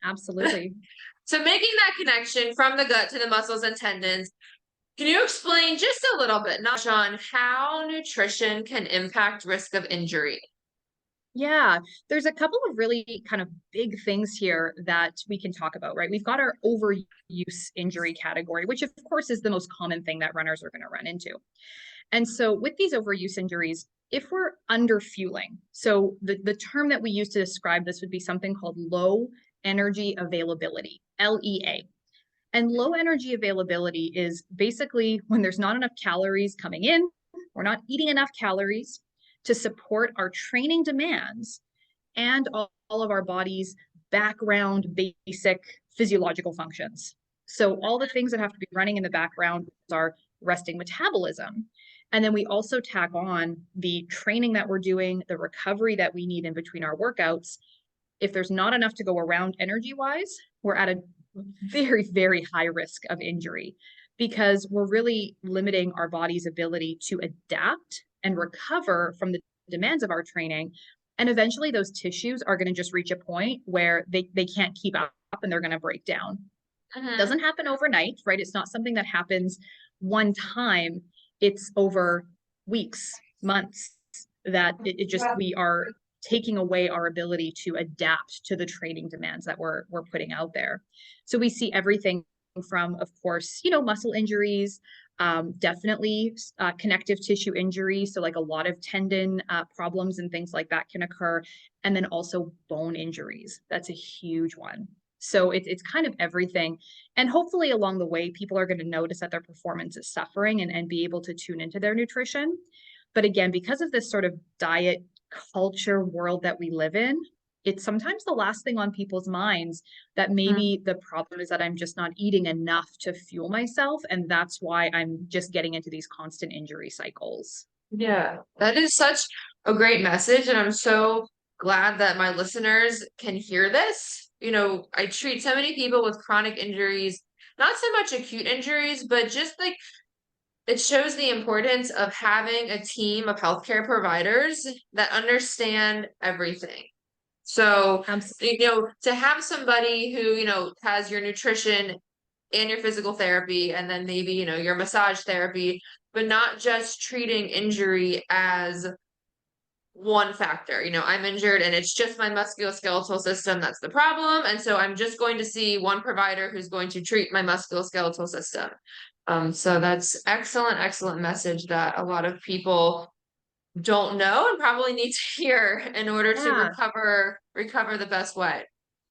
absolutely. So making that connection from the gut to the muscles and tendons, can you explain just a little bit, not on how nutrition can impact risk of injury? Yeah, there's a couple of really kind of big things here that we can talk about, right? We've got our overuse injury category, which of course is the most common thing that runners are going to run into. And so with these overuse injuries, if we're under fueling, so the term that we use to describe this would be something called low energy availability, LEA. And low energy availability is basically when there's not enough calories coming in, we're not eating enough calories to support our training demands and all of our body's background basic physiological functions. So all the things that have to be running in the background are resting metabolism. And then we also tack on the training that we're doing, the recovery that we need in between our workouts. If there's not enough to go around energy wise, we're at a very, very high risk of injury because we're really limiting our body's ability to adapt and recover from the demands of our training. And eventually those tissues are going to just reach a point where they can't keep up and they're going to break down. It doesn't happen overnight, right? It's not something that happens one time. It's over weeks, months that it just, we are taking away our ability to adapt to the training demands that we're putting out there. So we see everything from, of course, muscle injuries, definitely connective tissue injuries. So like a lot of tendon problems and things like that can occur. And then also bone injuries. That's a huge one. So it's kind of everything. And hopefully along the way, people are going to notice that their performance is suffering and be able to tune into their nutrition. But again, because of this sort of diet culture world that we live in, it's sometimes the last thing on people's minds that maybe the problem is that I'm just not eating enough to fuel myself. And that's why I'm just getting into these constant injury cycles. Yeah, that is such a great message. And I'm so glad that my listeners can hear this. I treat so many people with chronic injuries, not so much acute injuries, but just like it shows the importance of having a team of healthcare providers that understand everything. So, Absolutely. to have somebody who, has your nutrition and your physical therapy, and then maybe, your massage therapy, but not just treating injury as one factor. I'm injured and it's just my musculoskeletal system that's the problem. And so I'm just going to see one provider who's going to treat my musculoskeletal system. So that's excellent, excellent message that a lot of people don't know and probably need to hear in order to Yeah. recover the best way.